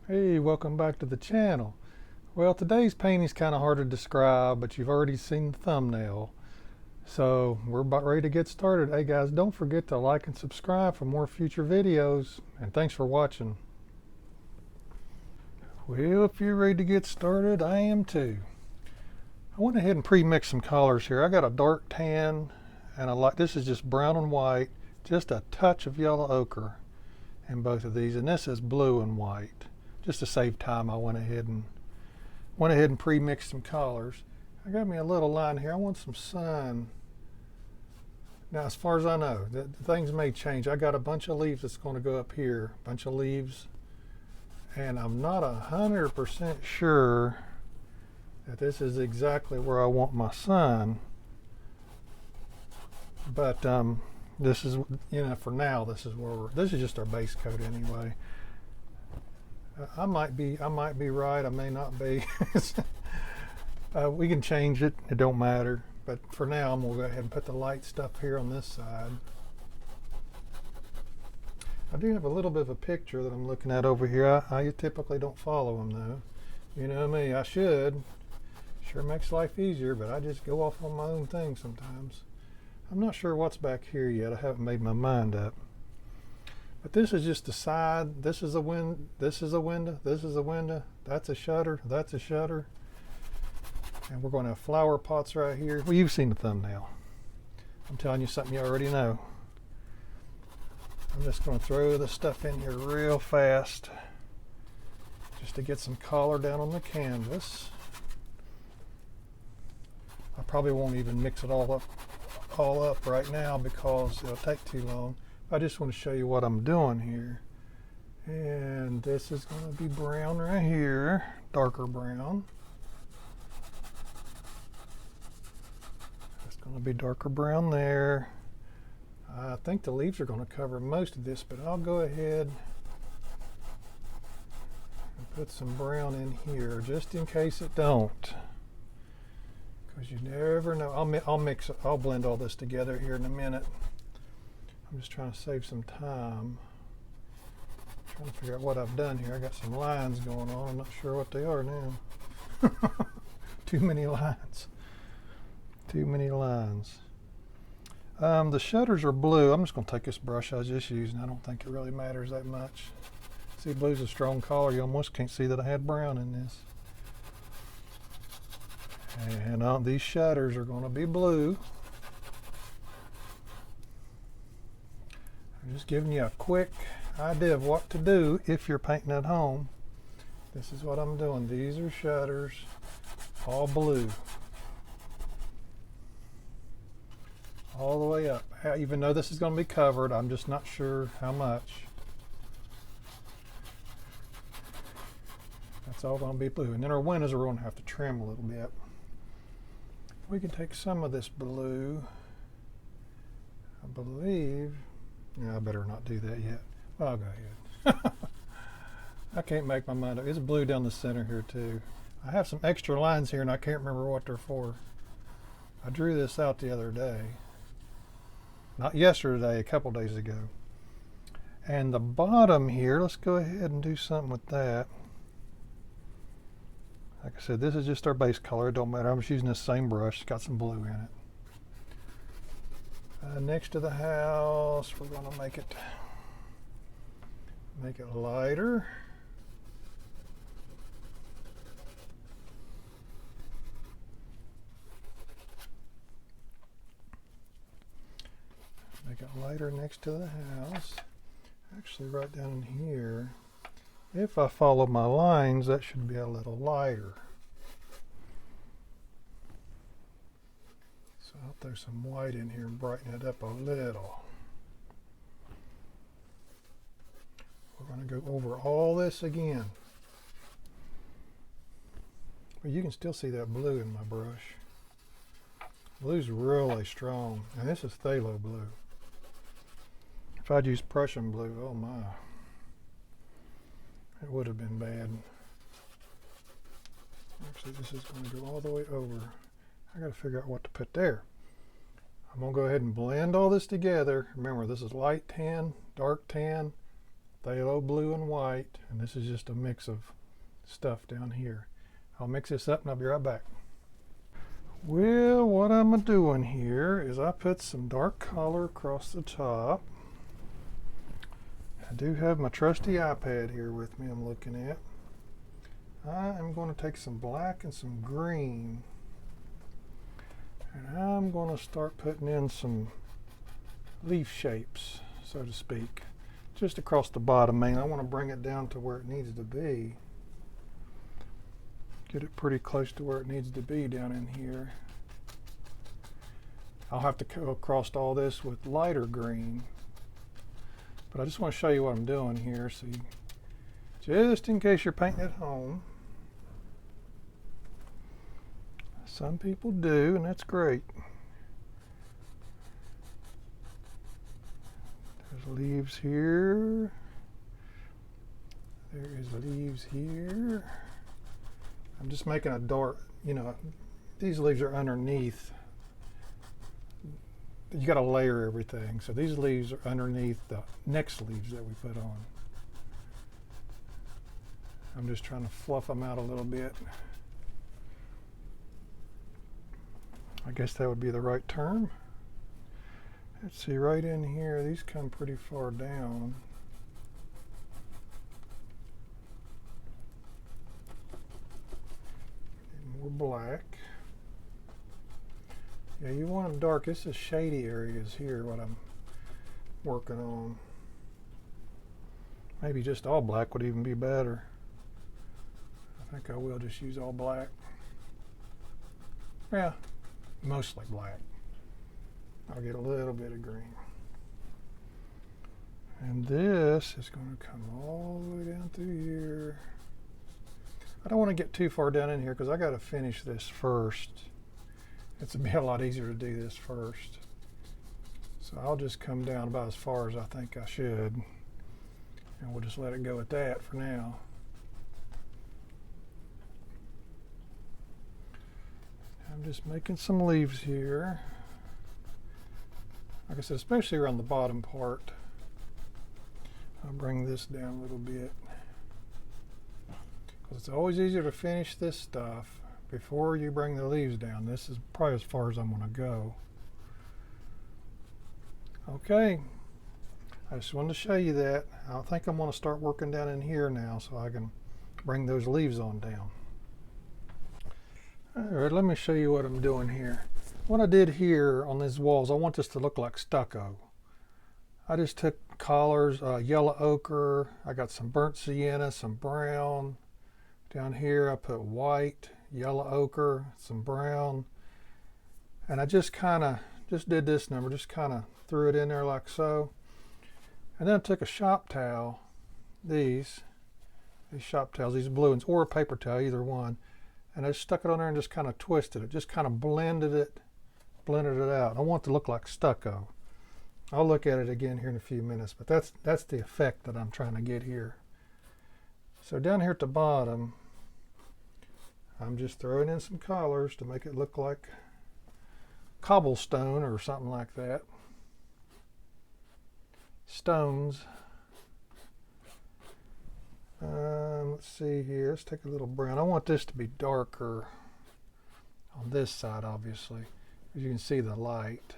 Hey, welcome back to the channel. Well, today's painting is kind of hard to describe, but you've already seen the thumbnail. So we're about ready to get started. Hey guys, don't forget to like and subscribe for more future videos. And thanks for watching. Well, if you're ready to get started, I am too. I went ahead and pre-mixed some colors here. I got a dark tan and this is just brown and white, just a touch of yellow ochre in both of these, and this is blue and white. Just to save time, I went ahead and pre-mixed some colors. I got me a little line here. I want some sun. Now, as far as I know, things may change. I got a bunch of leaves that's going to go up here, a bunch of leaves, and I'm not 100% sure that this is exactly where I want my sun. But this is, for now, this is just our base coat anyway. I might be right. I may not be. We can change it. It don't matter. But for now, I'm gonna go ahead and put the light stuff here on this side. I do have a little bit of a picture that I'm looking at over here. I typically don't follow them though. You know me. I should. Sure makes life easier, but I just go off on my own thing sometimes. I'm not sure what's back here yet. I haven't made my mind up. But this is just the side. This is a window. This is a window. This is a window. That's a shutter. That's a shutter. And we're going to have flower pots right here. Well, you've seen the thumbnail. I'm telling you something you already know. I'm just going to throw the stuff in here real fast just to get some color down on the canvas. I probably won't even mix it all up right now because it'll take too long. I just want to show you what I'm doing here. And this is going to be brown right here, darker brown. It's going to be darker brown there. I think the leaves are going to cover most of this, but I'll go ahead and put some brown in here just in case it don't. Because you never know. I'll blend all this together here in a minute. I'm just trying to save some time. I'm trying to figure out what I've done here. I got some lines going on. I'm not sure what they are now. Too many lines. Too many lines. The shutters are blue. I'm just going to take this brush I was just using. I don't think it really matters that much. See, blue's a strong color. You almost can't see that I had brown in this. And these shutters are going to be blue. I'm just giving you a quick idea of what to do if you're painting at home. This is what I'm doing. These are shutters, all blue. All the way up. Even though this is going to be covered, I'm just not sure how much. That's all going to be blue. And then our windows are going to have to trim a little bit. We can take some of this blue, I believe. Yeah, I better not do that yet. Well, I'll go ahead. I can't make my mind up. It's blue down the center here too. I have some extra lines here and I can't remember what they're for. I drew this out the other day. Not yesterday, a couple days ago. And the bottom here, let's go ahead and do something with that. Like I said, this is just our base color. It don't matter. I'm just using this same brush. It's got some blue in it. Next to the house, we're going to make it lighter. Make it lighter next to the house. Actually, right down in here, if I follow my lines, that should be a little lighter. So I'll throw some white in here and brighten it up a little. We're going to go over all this again. But you can still see that blue in my brush. Blue's really strong, and this is phthalo blue. If I'd used Prussian blue, oh my, it would have been bad. Actually, this is going to go all the way over. I got to figure out what to put there. I'm going to go ahead and blend all this together. Remember, this is light tan, dark tan, phthalo blue and white, and this is just a mix of stuff down here. I'll mix this up and I'll be right back. Well, what I'm doing here is I put some dark color across the top. I do have my trusty iPad here with me I'm looking at. I am going to take some black and some green, and I'm going to start putting in some leaf shapes, so to speak, just across the bottom. I want to bring it down to where it needs to be. Get it pretty close to where it needs to be down in here. I'll have to go across all this with lighter green, but I just want to show you what I'm doing here, so just in case you're painting at home. Some people do, and that's great. There's leaves here. There is leaves here. I'm just making a dark, these leaves are underneath. You got to layer everything. So these leaves are underneath the next leaves that we put on. I'm just trying to fluff them out a little bit. I guess that would be the right term. Let's see, right in here, these come pretty far down. More black. Yeah, you want them dark. This is shady areas here, what I'm working on. Maybe just all black would even be better. I think I will just use all black. Yeah, mostly black. I'll get a little bit of green. And this is going to come all the way down through here. I don't want to get too far down in here because I got to finish this first. It's a lot easier to do this first. So I'll just come down about as far as I think I should. And we'll just let it go at that for now. I'm just making some leaves here. Like I said, especially around the bottom part. I'll bring this down a little bit. Because it's always easier to finish this stuff before you bring the leaves down. This is probably as far as I'm going to go. Okay. I just wanted to show you that. I think I'm going to start working down in here now so I can bring those leaves on down. Alright, let me show you what I'm doing here. What I did here on these walls, I want this to look like stucco. I just took colors, yellow ochre, I got some burnt sienna, some brown. Down here I put white, yellow ochre, some brown. And I just did this number, just kind of threw it in there like so. And then I took a shop towel, these shop towels, these blue ones, or a paper towel, either one. And I just stuck it on there and just kind of twisted it, just kind of blended it out. I want it to look like stucco. I'll look at it again here in a few minutes, but that's the effect that I'm trying to get here. So down here at the bottom, I'm just throwing in some colors to make it look like cobblestone or something like that. Stones. Let's see here. Let's take a little brown. I want this to be darker on this side, obviously. As you can see the light.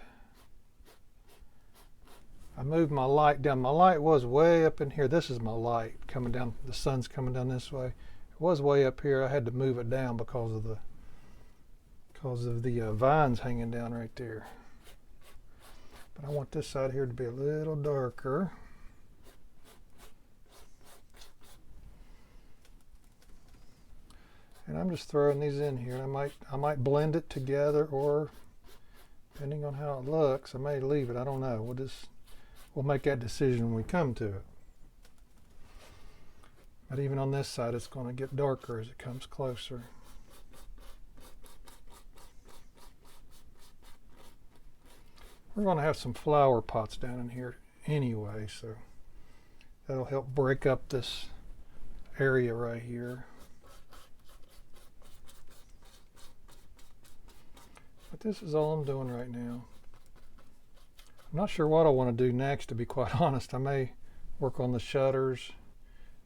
I moved my light down. My light was way up in here. This is my light coming down. The sun's coming down this way. It was way up here. I had to move it down because of the vines hanging down right there. But I want this side here to be a little darker. And I'm just throwing these in here. I might blend it together, or depending on how it looks, I may leave it. I don't know. We'll make that decision when we come to it. But even on this side, it's going to get darker as it comes closer. We're going to have some flower pots down in here anyway, so that'll help break up this area right here. But this is all I'm doing right now. I'm not sure what I want to do next, to be quite honest. I may work on the shutters.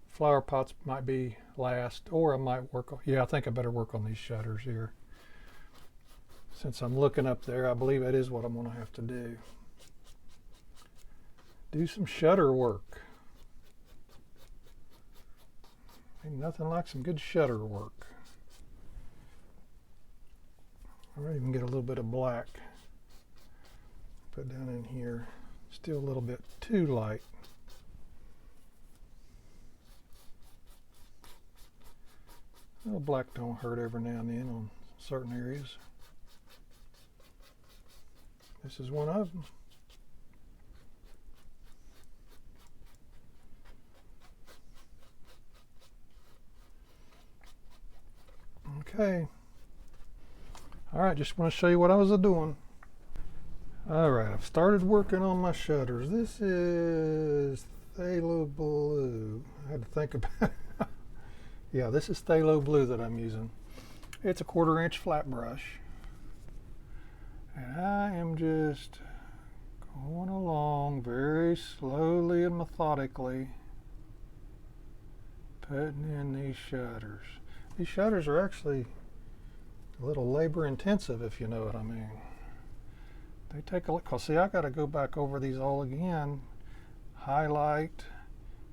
Flower pots might be last, or I might work on, yeah, I think I better work on these shutters here. Since I'm looking up there, I believe that is what I'm going to have to do. Do some shutter work. Ain't nothing like some good shutter work. I might even get a little bit of black. Put down in here. Still a little bit too light. A little black don't hurt every now and then on certain areas. This is one of them. Okay. All right, just want to show you what I was doing. All right, I've started working on my shutters. This is Phthalo blue. I had to think about it. Yeah, this is Phthalo blue that I'm using. It's a 1/4 inch flat brush. And I am just going along very slowly and methodically, putting in these shutters. These shutters are actually a little labor intensive, if you know what I mean. They take a look, cause see, I got to go back over these all again, highlight.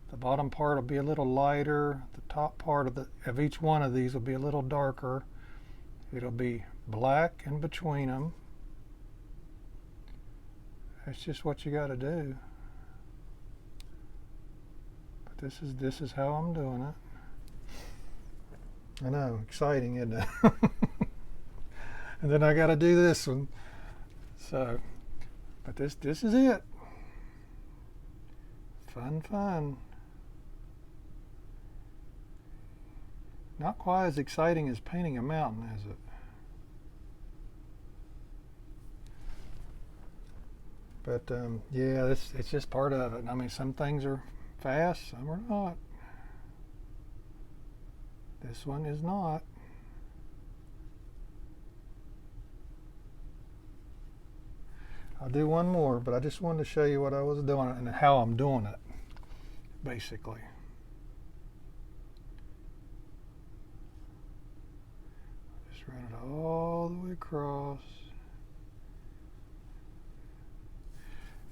The bottom part will be a little lighter. The top part of each one of these will be a little darker. It'll be black in between them. That's just what you got to do. But this is how I'm doing it. I know, exciting, isn't it? And then I got to do this one. So, but this is it. Fun. Not quite as exciting as painting a mountain, is it? But yeah, it's just part of it. I mean, some things are fast, some are not. This one is not. I'll do one more, but I just wanted to show you what I was doing and how I'm doing it, basically. Just run it all the way across.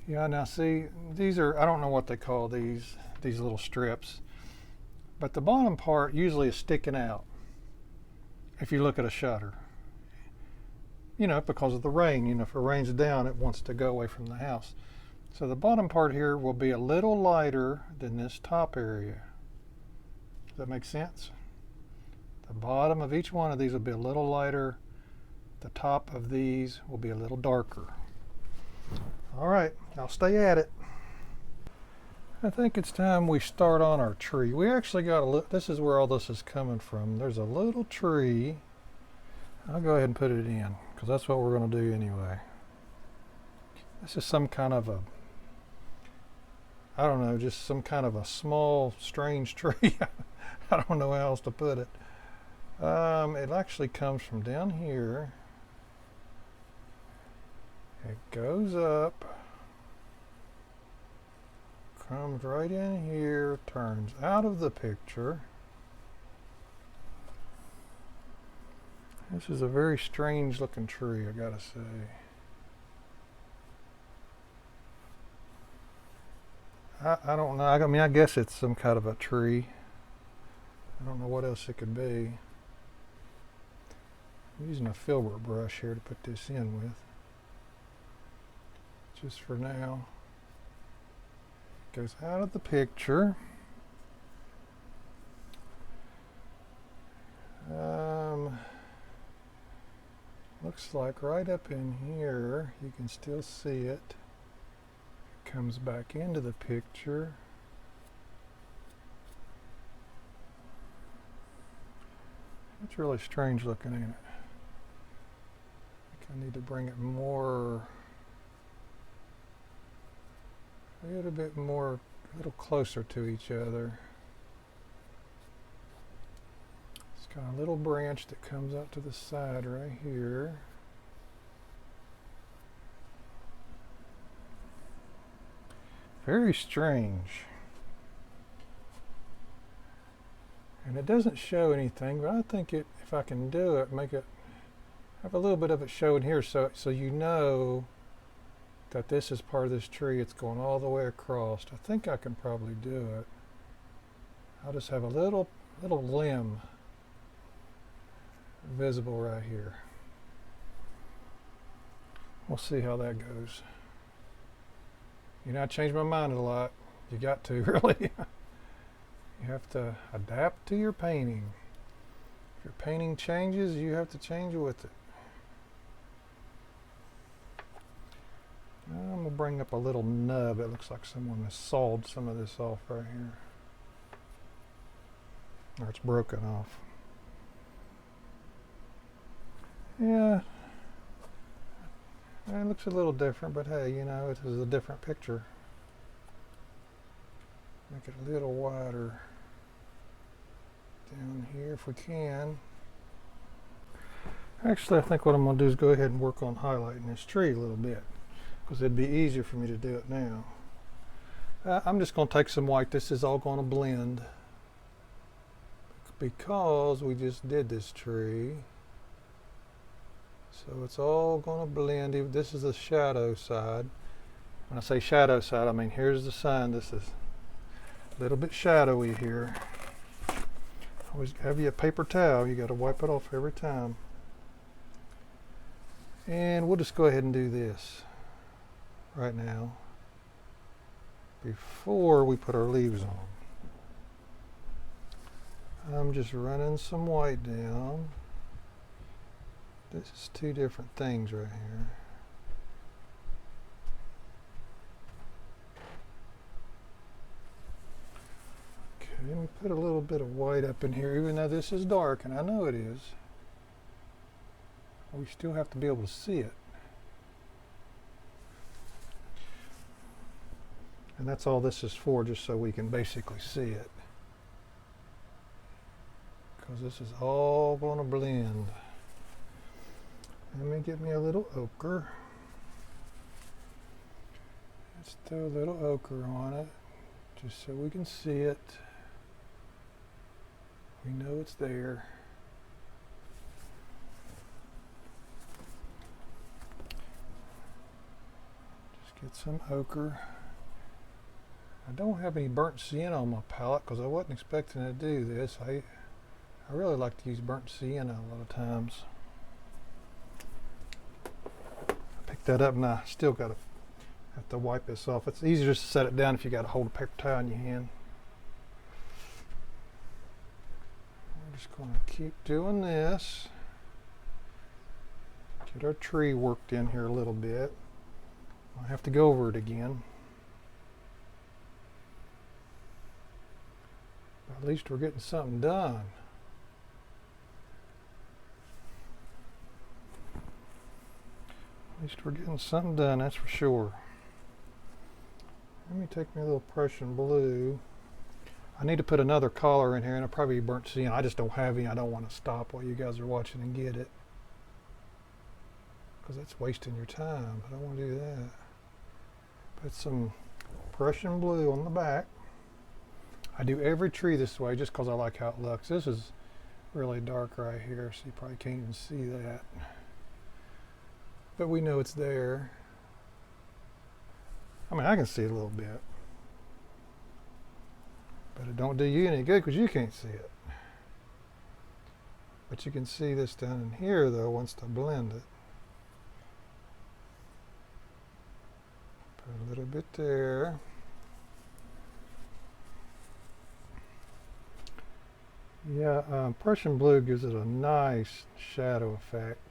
Yeah, now see, these are, I don't know what they call these little strips, but the bottom part usually is sticking out if you look at a shutter. You know, because of the rain, you know, if it rains down, it wants to go away from the house. So the bottom part here will be a little lighter than this top area. Does that make sense? The bottom of each one of these will be a little lighter. The top of these will be a little darker. All right, I'll stay at it. I think it's time we start on our tree. We actually got a little, this is where all this is coming from. There's a little tree. I'll go ahead and put it in because that's what we're going to do anyway. This is some kind of a, I don't know, just some kind of a small, strange tree. I don't know how else to put it. It actually comes from down here. It goes up, comes right in here, turns out of the picture. This is a very strange looking tree, I gotta say. I don't know, I mean, I guess it's some kind of a tree. I don't know what else it could be. I'm using a filbert brush here to put this in with. Just for now. It goes out of the picture. Looks like right up in here, you can still see it. It comes back into the picture. It's really strange looking, ain't it? I think I need to bring it more, a little bit more, a little closer to each other. It's got a little branch that comes out to the side right here. Very strange. And it doesn't show anything, but I think if I can do it, make it, have a little bit of it showing here so you know that this is part of this tree. It's going all the way across. I think I can probably do it. I'll just have a little limb visible right here. We'll see how that goes. You know, I changed my mind a lot. You got to, really. You have to adapt to your painting. If your painting changes, you have to change with it. I'm going to bring up a little nub. It looks like someone has sawed some of this off right here. Or it's broken off. Yeah. It looks a little different, but hey, you know, it is a different picture. Make it a little wider down here if we can. Actually, I think what I'm going to do is go ahead and work on highlighting this tree a little bit, because it'd be easier for me to do it now. I'm just going to take some white. This is all going to blend because we just did this tree. So it's all going to blend. This is the shadow side. When I say shadow side, I mean here's the sun. This is a little bit shadowy here. Always have you a paper towel. You got to wipe it off every time. And we'll just go ahead and do this right now before we put our leaves on. I'm just running some white down. This is two different things right here. Okay, let me put a little bit of white up in here, even though this is dark, and I know it is. We still have to be able to see it. And that's all this is for, just so we can basically see it. Because this is all going to blend. Let me get me a little ochre. Let's throw a little ochre on it, just so we can see it. We know it's there. Just get some ochre. I don't have any burnt sienna on my palette because I wasn't expecting to do this. I really like to use burnt sienna a lot of times. That up, and I still got to have to wipe this off. It's easier just to set it down if you got to hold a paper towel in your hand. We're just going to keep doing this. Get our tree worked in here a little bit. I'll have to go over it again. But at least we're getting something done. At least we're getting something done, that's for sure. Let me take me a little Prussian blue. I need to put another color in here, and it'll probably be burnt sienna. I just don't have any. I don't want to stop while you guys are watching and get it, because that's wasting your time. I don't want to do that. Put some Prussian blue on the back. I do every tree this way just because I like how it looks. This is really dark right here, so you probably can't even see that. But we know it's there. I mean, I can see it a little bit. But it don't do you any good because you can't see it. But you can see this down in here, though, once I blend it. Put a little bit there. Yeah, Prussian blue gives it a nice shadow effect.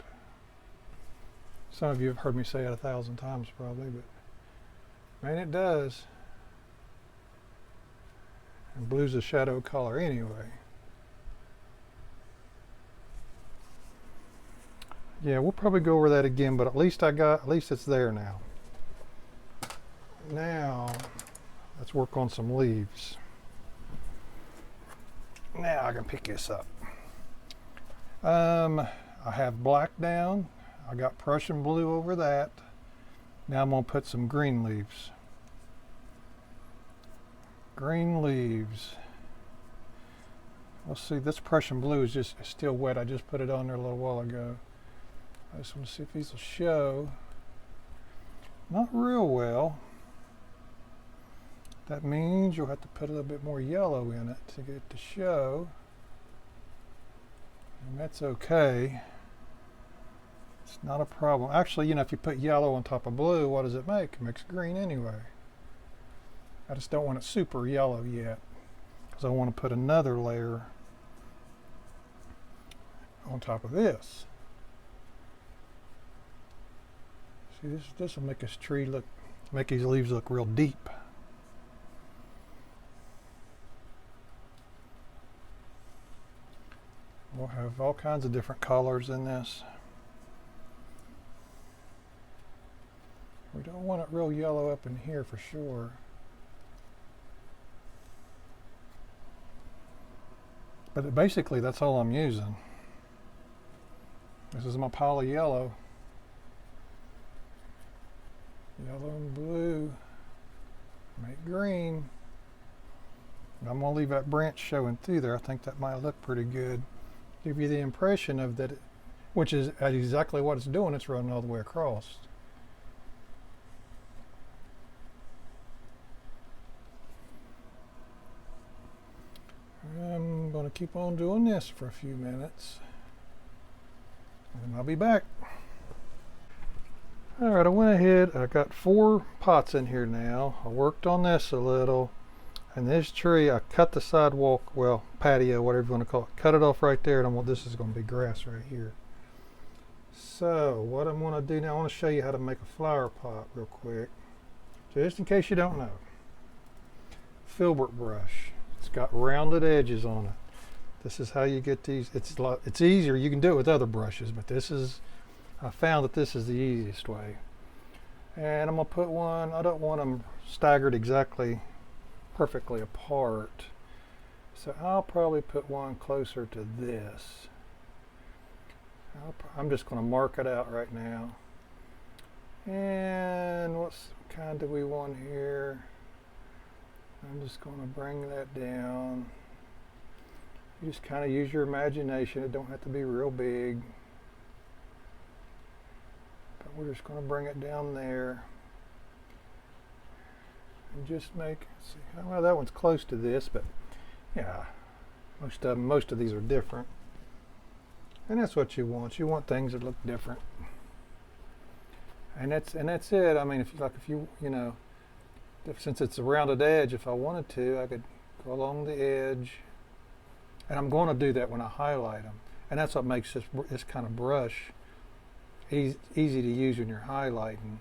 Some of you have heard me say it 1,000 times probably, but man, it does. And blue's a shadow color anyway. Yeah, we'll probably go over that again, but at least it's there now. Now, let's work on some leaves. Now I can pick this up. I have black down. I got Prussian blue over that. Now I'm going to put some green leaves. Green leaves. Let's see, this Prussian blue is just still wet. I just put it on there a little while ago. I just want to see if these will show. Not real well. That means you'll have to put a little bit more yellow in it to get it to show. And that's okay. It's not a problem. Actually, you know, if you put yellow on top of blue, what does it make? It makes green anyway. I just don't want it super yellow yet, because I want to put another layer on top of this. See, this will make this tree look, make these leaves look real deep. We'll have all kinds of different colors in this. We don't want it real yellow up in here for sure. But basically that's all I'm using. This is my poly yellow. Yellow and blue. Make green. And I'm going to leave that branch showing through there. I think that might look pretty good. Give you the impression of that, which is exactly what it's doing. It's running all the way across. I'm going to keep on doing this for a few minutes, and I'll be back. Alright, I went ahead, I got 4 pots in here now. I worked on this a little, and this tree, I cut the sidewalk, well, patio, whatever you want to call it, cut it off right there, and this is going to be grass right here. So, what I'm going to do now, I want to show you how to make a flower pot real quick. Just in case you don't know. Filbert brush. It's got rounded edges on it. This is how you get these. It's easier. You can do it with other brushes, but this is, I found that this is the easiest way. And I'm going to put one, I don't want them staggered exactly perfectly apart. So I'll probably put one closer to this. I'm just going to mark it out right now. And what kind do we want here? I'm just going to bring that down. You just kind of use your imagination. It don't have to be real big. But we're just going to bring it down there. And just make, see, well, that one's close to this, but yeah, most of these are different. And that's what you want. You want things that look different. And that's it. I mean, if you know, since it's a rounded edge, if I wanted to, I could go along the edge. And I'm going to do that when I highlight them. And that's what makes this kind of brush easy to use when you're highlighting.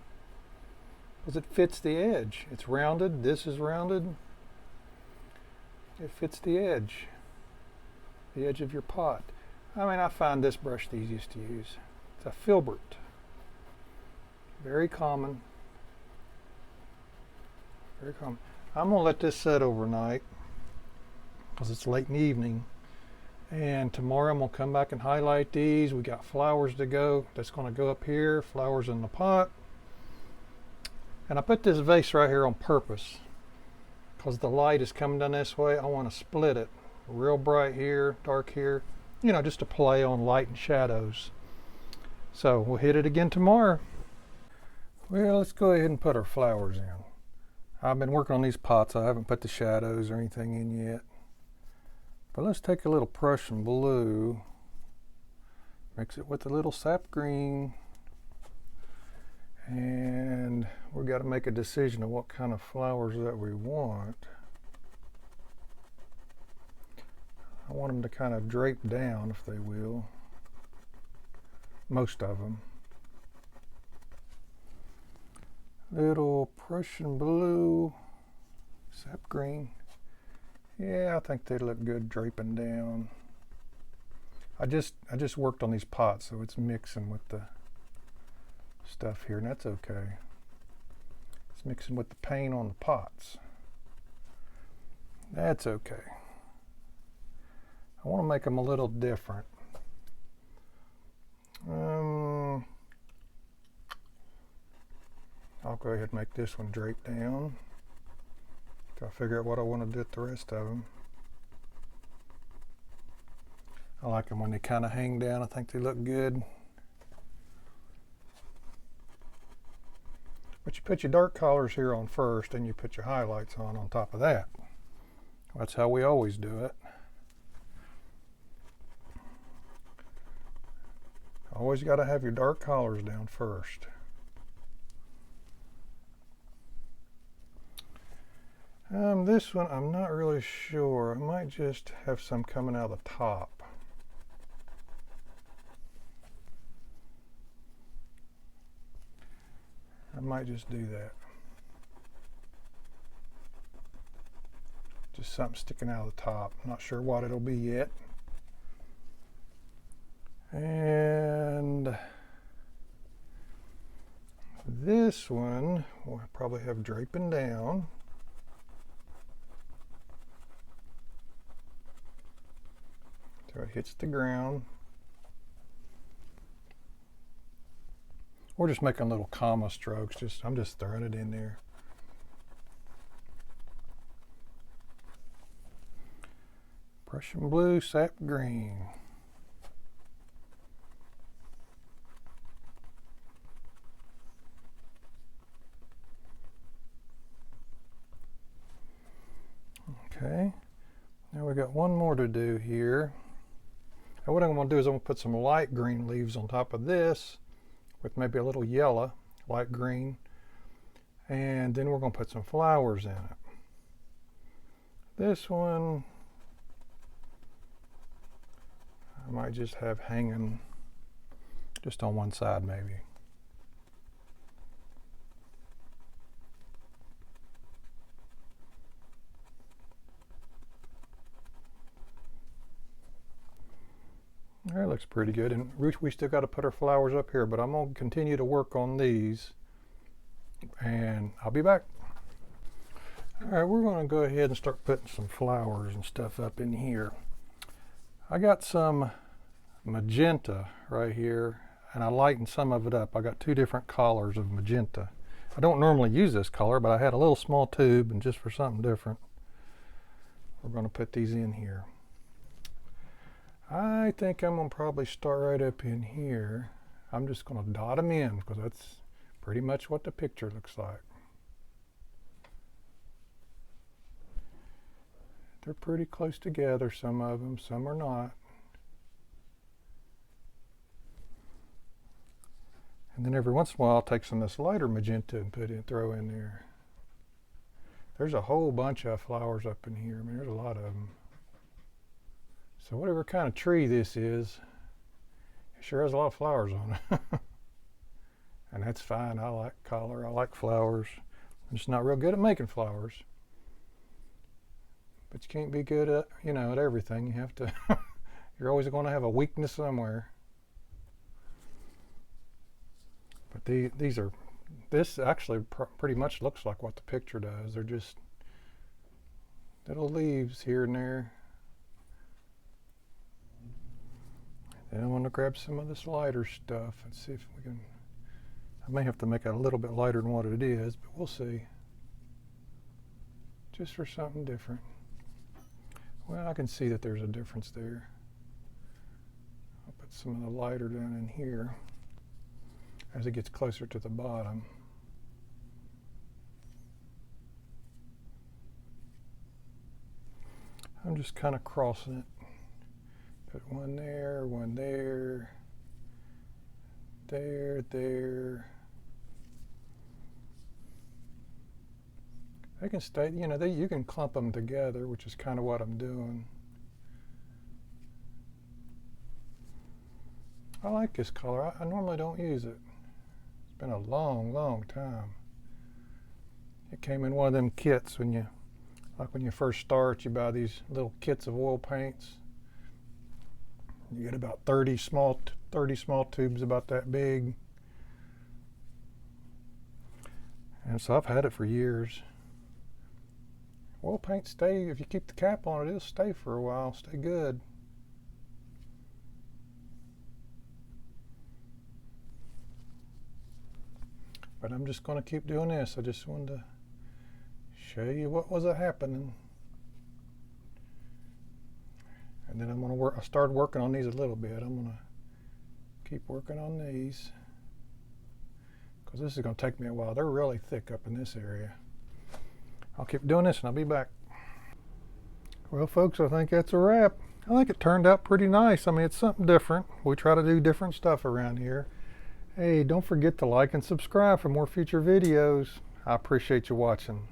Because it fits the edge. It's rounded. This is rounded. It fits the edge of your pot. I mean, I find this brush the easiest to use. It's a filbert. Very common. Very common. I'm going to let this set overnight because it's late in the evening. And tomorrow I'm going to come back and highlight these. We got flowers to go. That's going to go up here. Flowers in the pot. And I put this vase right here on purpose because the light is coming down this way. I want to split it. Real bright here, dark here. You know, just to play on light and shadows. So we'll hit it again tomorrow. Well, let's go ahead and put our flowers in. I've been working on these pots. I haven't put the shadows or anything in yet. But let's take a little Prussian blue, mix it with a little sap green, and we've got to make a decision of what kind of flowers that we want. I want them to kind of drape down, if they will. Most of them. Little Prussian blue, sap green. Yeah, I think they look good draping down. I just worked on these pots, so it's mixing with the stuff here, and that's okay. It's mixing with the paint on the pots. That's okay. I want to make them a little different. I'll go ahead and make this one drape down. I'll figure out what I want to do with the rest of them. I like them when they kind of hang down. I think they look good. But you put your dark colors here on first, and you put your highlights on top of that. That's how we always do it. Always got to have your dark colors down first. This one, I'm not really sure. I might just have some coming out of the top. I might just do that. Just something sticking out of the top. I'm not sure what it'll be yet. And this one we'll probably have draping down. So it hits the ground. We're just making little comma strokes. I'm just throwing it in there. Prussian blue, sap green. Okay, now we got one more to do here. And what I'm going to do is I'm going to put some light green leaves on top of this with maybe a little yellow, light green, and then we're going to put some flowers in it. This one I might just have hanging just on one side maybe. That looks pretty good, and we still got to put our flowers up here, but I'm going to continue to work on these, and I'll be back. All right, we're going to go ahead and start putting some flowers and stuff up in here. I got some magenta right here, and I lightened some of it up. I got two different colors of magenta. I don't normally use this color, but I had a little small tube, and just for something different, we're going to put these in here. I think I'm going to probably start right up in here. I'm just going to dot them in because that's pretty much what the picture looks like. They're pretty close together, some of them, some are not. And then every once in a while I'll take some of this lighter magenta and throw in there. There's a whole bunch of flowers up in here. I mean, there's a lot of them. So whatever kind of tree this is, it sure has a lot of flowers on it. And that's fine. I like color. I like flowers. I'm just not real good at making flowers. But you can't be good at, at everything. You have to, you're always going to have a weakness somewhere. But this actually pretty much looks like what the picture does. They're just little leaves here and there. Then I want to grab some of this lighter stuff and see if we can, I may have to make it a little bit lighter than what it is, but we'll see. Just for something different. Well, I can see that there's a difference there. I'll put some of the lighter down in here as it gets closer to the bottom. I'm just kind of crossing it. Put one there, there. They can stay, you can clump them together, which is kind of what I'm doing. I like this color. I normally don't use it. It's been a long, long time. It came in one of them kits when you first start, you buy these little kits of oil paints. You get about 30 small tubes about that big. And so I've had it for years. Oil paint stay, if you keep the cap on it, it'll stay for a while, stay good. But I'm just going to keep doing this. I just wanted to show you what was happening. And then I'm going to work. I started working on these a little bit. I'm going to keep working on these because this is going to take me a while. They're really thick up in this area. I'll keep doing this and I'll be back. Well, folks, I think that's a wrap. I think it turned out pretty nice. I mean, it's something different. We try to do different stuff around here. Hey, don't forget to like and subscribe for more future videos. I appreciate you watching.